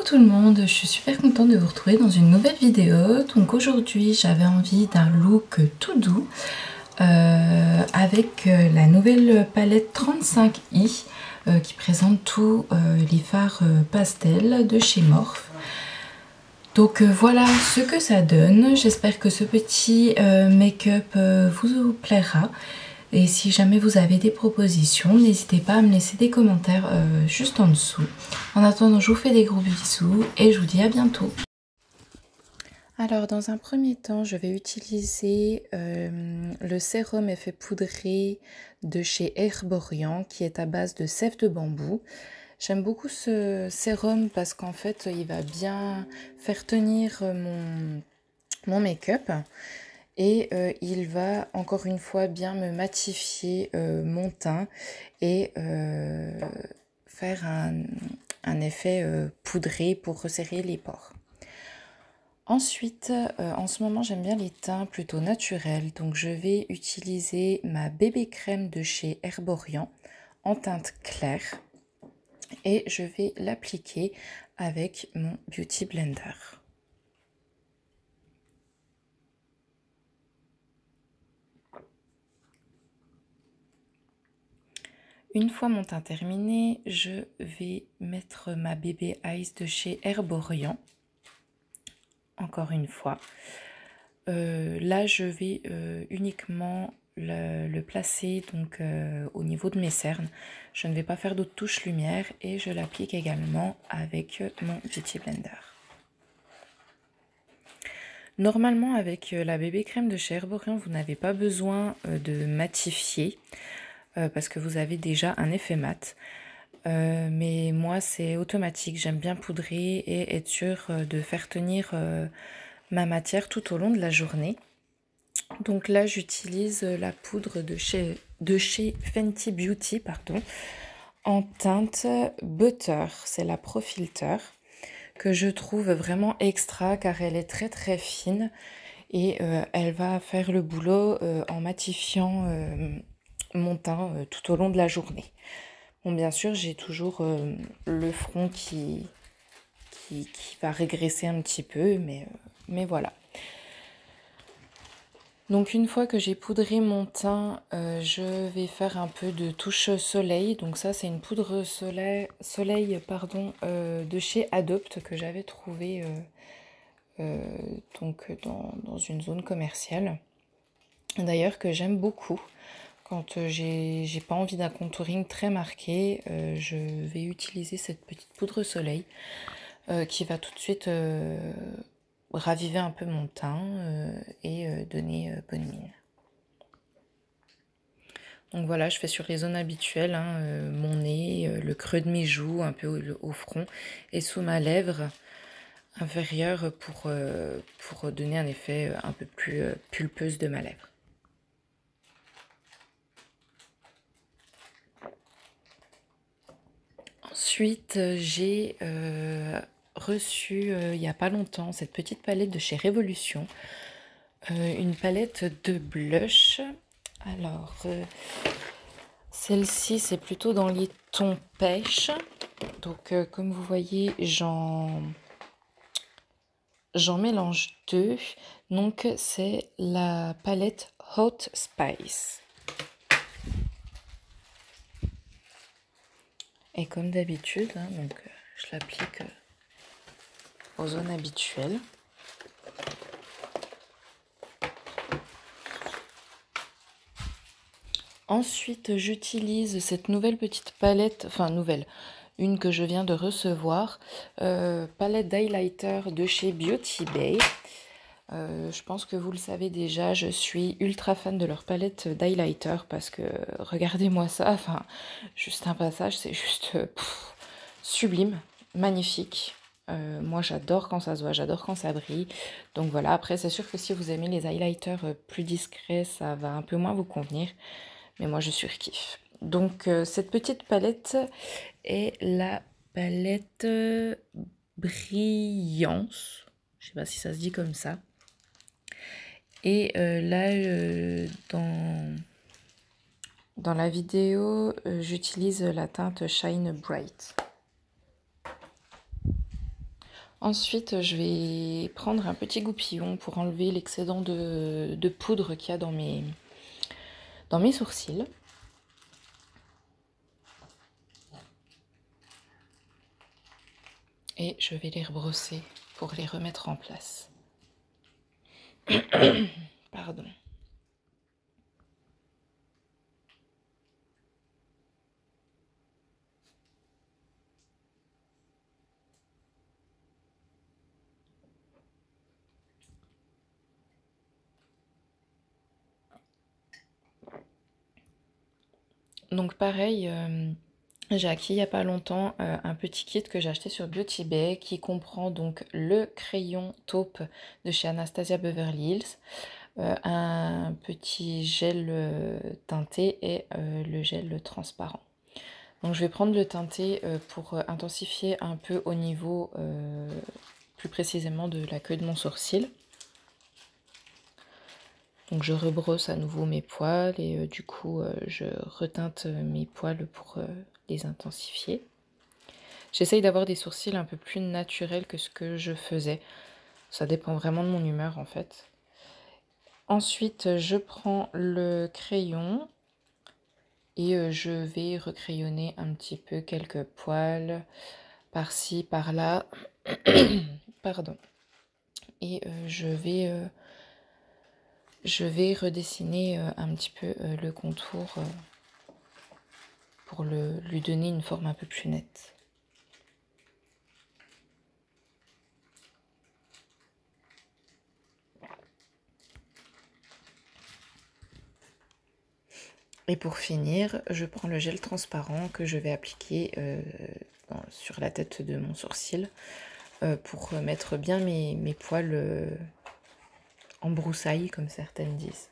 tout le monde, je suis super contente de vous retrouver dans une nouvelle vidéo. Donc aujourd'hui j'avais envie d'un look tout doux avec la nouvelle palette 35i qui présente tous les fards pastel de chez Morphe. Donc voilà ce que ça donne. J'espère que ce petit make-up vous plaira. Et si jamais vous avez des propositions, n'hésitez pas à me laisser des commentaires juste en dessous. En attendant, je vous fais des gros bisous et je vous dis à bientôt. Alors dans un premier temps, je vais utiliser le sérum effet poudré de chez Herborian qui est à base de sève de bambou. J'aime beaucoup ce sérum parce qu'en fait, il va bien faire tenir mon make-up. Et il va encore une fois bien me matifier mon teint et faire un effet poudré pour resserrer les pores. Ensuite, en ce moment j'aime bien les teints plutôt naturels, donc je vais utiliser ma bébé crème de chez Herborian en teinte claire et je vais l'appliquer avec mon Beauty Blender. Une fois mon teint terminé, je vais mettre ma bébé Eyes de chez Herborian. Encore une fois. Là, je vais uniquement le placer donc, au niveau de mes cernes. Je ne vais pas faire d'autres touches lumière et je l'applique également avec mon Beauty Blender. Normalement, avec la bébé crème de chez Herborian, vous n'avez pas besoin de matifier. Parce que vous avez déjà un effet mat. Mais moi, c'est automatique. J'aime bien poudrer et être sûre de faire tenir ma matière tout au long de la journée. Donc là, j'utilise la poudre de chez Fenty Beauty, pardon, en teinte Butter. C'est la Pro Filter que je trouve vraiment extra car elle est très très fine et elle va faire le boulot en matifiant mon teint tout au long de la journée. Bon, bien sûr, j'ai toujours le front qui va régresser un petit peu, mais voilà. Donc une fois que j'ai poudré mon teint, je vais faire un peu de touche soleil. Donc ça, c'est une poudre soleil pardon, de chez Adopt que j'avais trouvé donc dans une zone commerciale. D'ailleurs que j'aime beaucoup. Quand j'ai pas envie d'un contouring très marqué, je vais utiliser cette petite poudre soleil qui va tout de suite raviver un peu mon teint et donner bonne mine. Donc voilà, je fais sur les zones habituelles, hein, mon nez, le creux de mes joues, un peu au front et sous ma lèvre inférieure pour donner un effet un peu plus pulpeuse de ma lèvre. Ensuite, j'ai reçu il n'y a pas longtemps cette petite palette de chez Révolution. Une palette de blush. Alors, celle-ci, c'est plutôt dans les tons pêche. Donc, comme vous voyez, j'en mélange deux. Donc, c'est la palette Hot Spice. Et comme d'habitude, hein, donc, je l'applique aux zones habituelles. Ensuite, j'utilise cette nouvelle petite palette, enfin nouvelle, une que je viens de recevoir, palette d'highlighter de chez Beauty Bay. Je pense que vous le savez déjà, je suis ultra fan de leur palette d'highlighter parce que regardez-moi ça, enfin juste un passage, c'est juste sublime, magnifique. Moi j'adore quand ça se voit, j'adore quand ça brille. Donc voilà, après c'est sûr que si vous aimez les highlighters plus discrets, ça va un peu moins vous convenir. Mais moi je surkiffe. Donc cette petite palette est la palette Brillance. Je sais pas si ça se dit comme ça. Et là, dans la vidéo, j'utilise la teinte Shine Bright. Ensuite, je vais prendre un petit goupillon pour enlever l'excédent de poudre qu'il y a dans mes sourcils. Et je vais les rebrosser pour les remettre en place. Pardon. Donc pareil, j'ai acquis il n'y a pas longtemps un petit kit que j'ai acheté sur Beauty Bay qui comprend donc le crayon taupe de chez Anastasia Beverly Hills, un petit gel teinté et le gel transparent. Donc je vais prendre le teinté pour intensifier un peu au niveau plus précisément de la queue de mon sourcil. Donc je rebrosse à nouveau mes poils et du coup je reteinte mes poils pour les intensifier. J'essaye d'avoir des sourcils un peu plus naturels que ce que je faisais. Ça dépend vraiment de mon humeur en fait. Ensuite je prends le crayon et je vais recrayonner un petit peu quelques poils par-ci, par-là. Pardon. Et je vais redessiner un petit peu le contour pour lui donner une forme un peu plus nette. Et pour finir, je prends le gel transparent que je vais appliquer sur la tête de mon sourcil pour mettre bien mes poils en broussailles, comme certaines disent.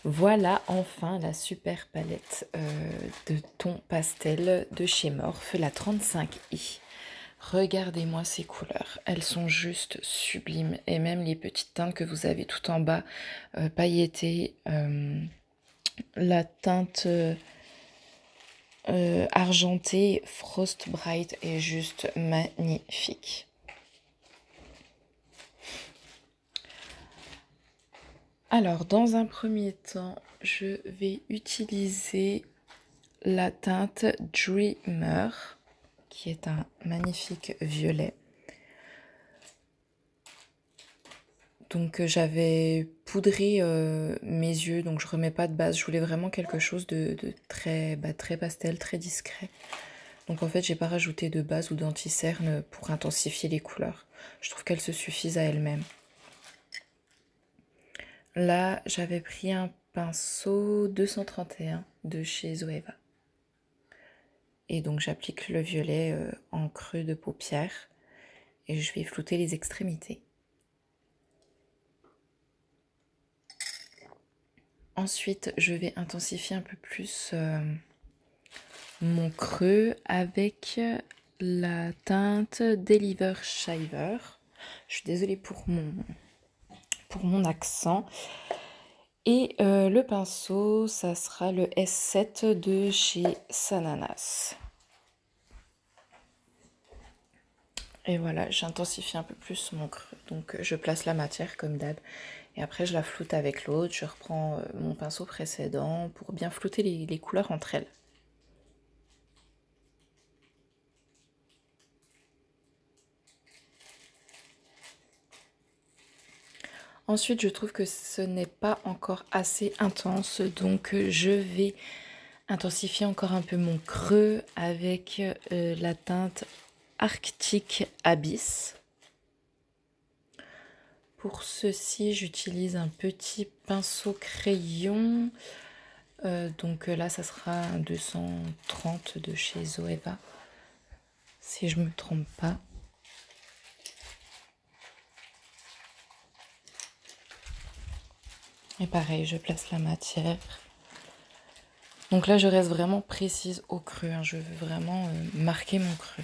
Voilà enfin la super palette de ton pastel de chez Morphe, la 35i. Regardez-moi ces couleurs, elles sont juste sublimes. Et même les petites teintes que vous avez tout en bas, pailletées, la teinte argentée Frost Bright est juste magnifique. Alors, dans un premier temps, je vais utiliser la teinte Dreamer, qui est un magnifique violet. Donc j'avais poudré mes yeux, donc je remets pas de base. Je voulais vraiment quelque chose de très pastel, très discret. Donc en fait, j'ai pas rajouté de base ou d'anti-cerne pour intensifier les couleurs. Je trouve qu'elles se suffisent à elles-mêmes. Là, j'avais pris un pinceau 231 de chez Zoeva. Et donc j'applique le violet en creux de paupière et je vais flouter les extrémités. Ensuite, je vais intensifier un peu plus mon creux avec la teinte Deliver Shiver. Je suis désolée pour mon accent. Et le pinceau, ça sera le S7 de chez Sananas. Et voilà, j'intensifie un peu plus mon creux. Donc je place la matière comme d'hab. Et après je la floute avec l'autre. Je reprends mon pinceau précédent pour bien flouter les couleurs entre elles. Ensuite, je trouve que ce n'est pas encore assez intense. Donc je vais intensifier encore un peu mon creux avec la teinte Arctic Abyss. Pour ceci, j'utilise un petit pinceau crayon. Donc là, ça sera un 230 de chez Zoeva, si je ne me trompe pas. Et pareil, je place la matière. Donc là, je reste vraiment précise au creux. Hein. Je veux vraiment marquer mon creux.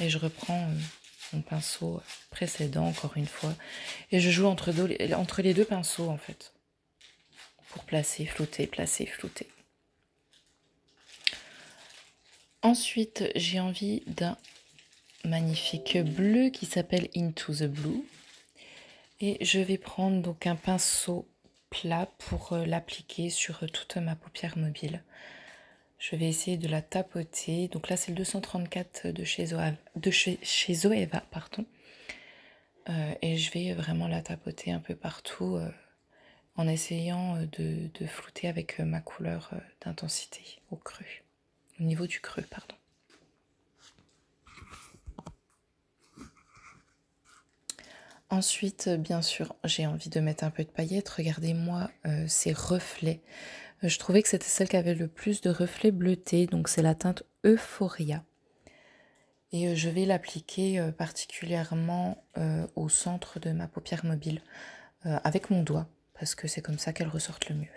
Et je reprends mon pinceau précédent, encore une fois. Et je joue entre les deux pinceaux, en fait. Pour placer, flouter, placer, flouter. Ensuite, j'ai envie d'un magnifique bleu qui s'appelle Into the Blue. Et je vais prendre donc un pinceau plat pour l'appliquer sur toute ma paupière mobile. Je vais essayer de la tapoter. Donc là, c'est le 234 de chez Zoeva, pardon. Et je vais vraiment la tapoter un peu partout en essayant de flouter avec ma couleur d'intensité au creux. Au niveau du creux, pardon. Ensuite, bien sûr, j'ai envie de mettre un peu de paillettes. Regardez-moi ces reflets. Je trouvais que c'était celle qui avait le plus de reflets bleutés. Donc c'est la teinte Euphoria. Et je vais l'appliquer particulièrement au centre de ma paupière mobile avec mon doigt. Parce que c'est comme ça qu'elle ressorte le mieux.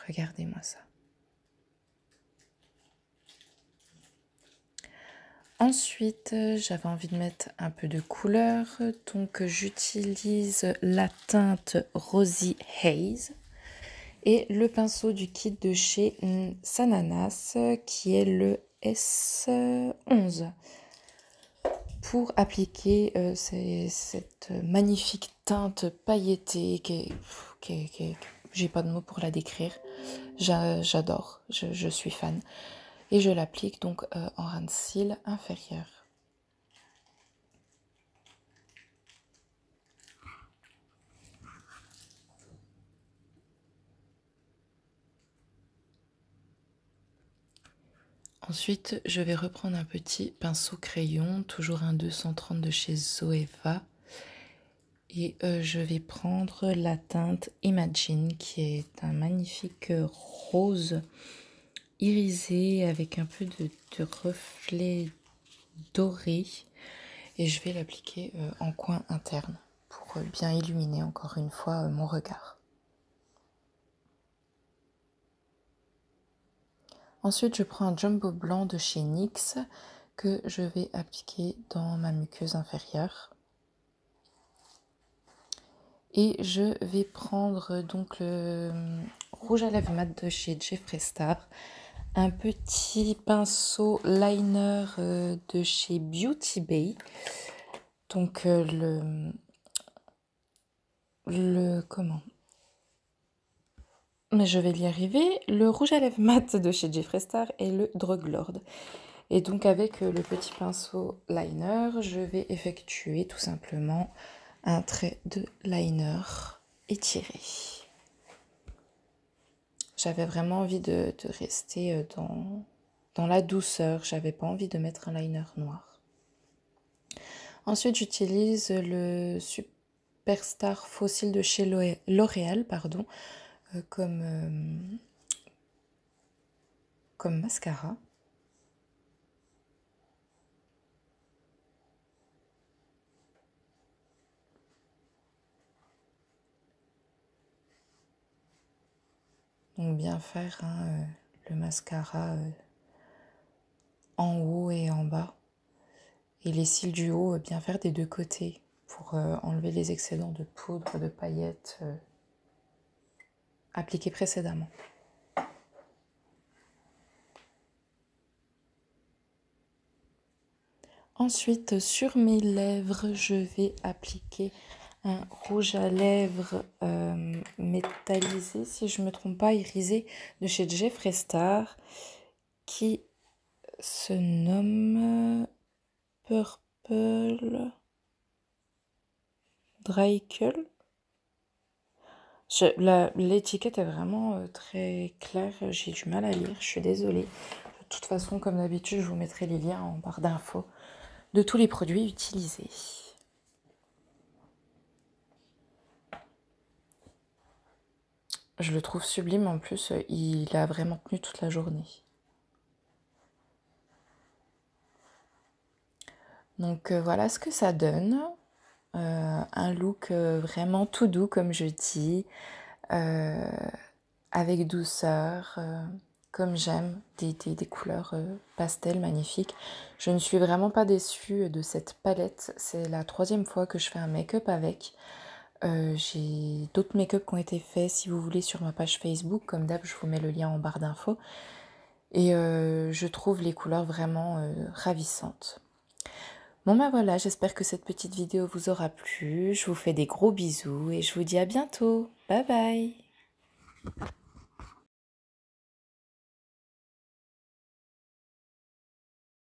Regardez-moi ça. Ensuite, j'avais envie de mettre un peu de couleur, donc j'utilise la teinte Rosy Haze et le pinceau du kit de chez Sananas qui est le S11 pour appliquer cette magnifique teinte pailletée j'ai pas de mots pour la décrire, j'adore, je suis fan. Et je l'applique donc en ras de cils inférieur. Ensuite, je vais reprendre un petit pinceau crayon, toujours un 230 de chez Zoeva. Et je vais prendre la teinte Imagine, qui est un magnifique rose irisé avec un peu de reflets dorés. Et je vais l'appliquer en coin interne pour bien illuminer encore une fois mon regard. Ensuite, je prends un jumbo blanc de chez NYX que je vais appliquer dans ma muqueuse inférieure. Et je vais prendre donc le rouge à lèvres mat de chez Jeffree Star, un petit pinceau liner de chez Beauty Bay. Donc mais je vais y arriver. Le rouge à lèvres mat de chez Jeffree Star et le Drug Lord. Et donc avec le petit pinceau liner, je vais effectuer tout simplement un trait de liner étiré. J'avais vraiment envie de rester dans la douceur, j'avais pas envie de mettre un liner noir. Ensuite, j'utilise le Superstar Fossile de chez L'Oréal, comme mascara. Donc bien faire le mascara en haut et en bas. Et les cils du haut, bien faire des deux côtés pour enlever les excédents de poudre, de paillettes appliqués précédemment. Ensuite, sur mes lèvres, je vais appliquer un rouge à lèvres métallisé, si je ne me trompe pas, irisé, de chez Jeffree Star, qui se nomme Purple Drycull. L'étiquette est vraiment très claire, j'ai du mal à lire, je suis désolée. De toute façon, comme d'habitude, je vous mettrai les liens en barre d'infos de tous les produits utilisés. Je le trouve sublime, en plus, il a vraiment tenu toute la journée. Donc voilà ce que ça donne. Un look vraiment tout doux, comme je dis, avec douceur, comme j'aime, des couleurs pastel magnifiques. Je ne suis vraiment pas déçue de cette palette. C'est la 3e fois que je fais un make-up avec. J'ai d'autres make-up qui ont été faits, si vous voulez, sur ma page Facebook. Comme d'hab, je vous mets le lien en barre d'infos. Et je trouve les couleurs vraiment ravissantes. Bon bah voilà, j'espère que cette petite vidéo vous aura plu. Je vous fais des gros bisous et je vous dis à bientôt. Bye bye!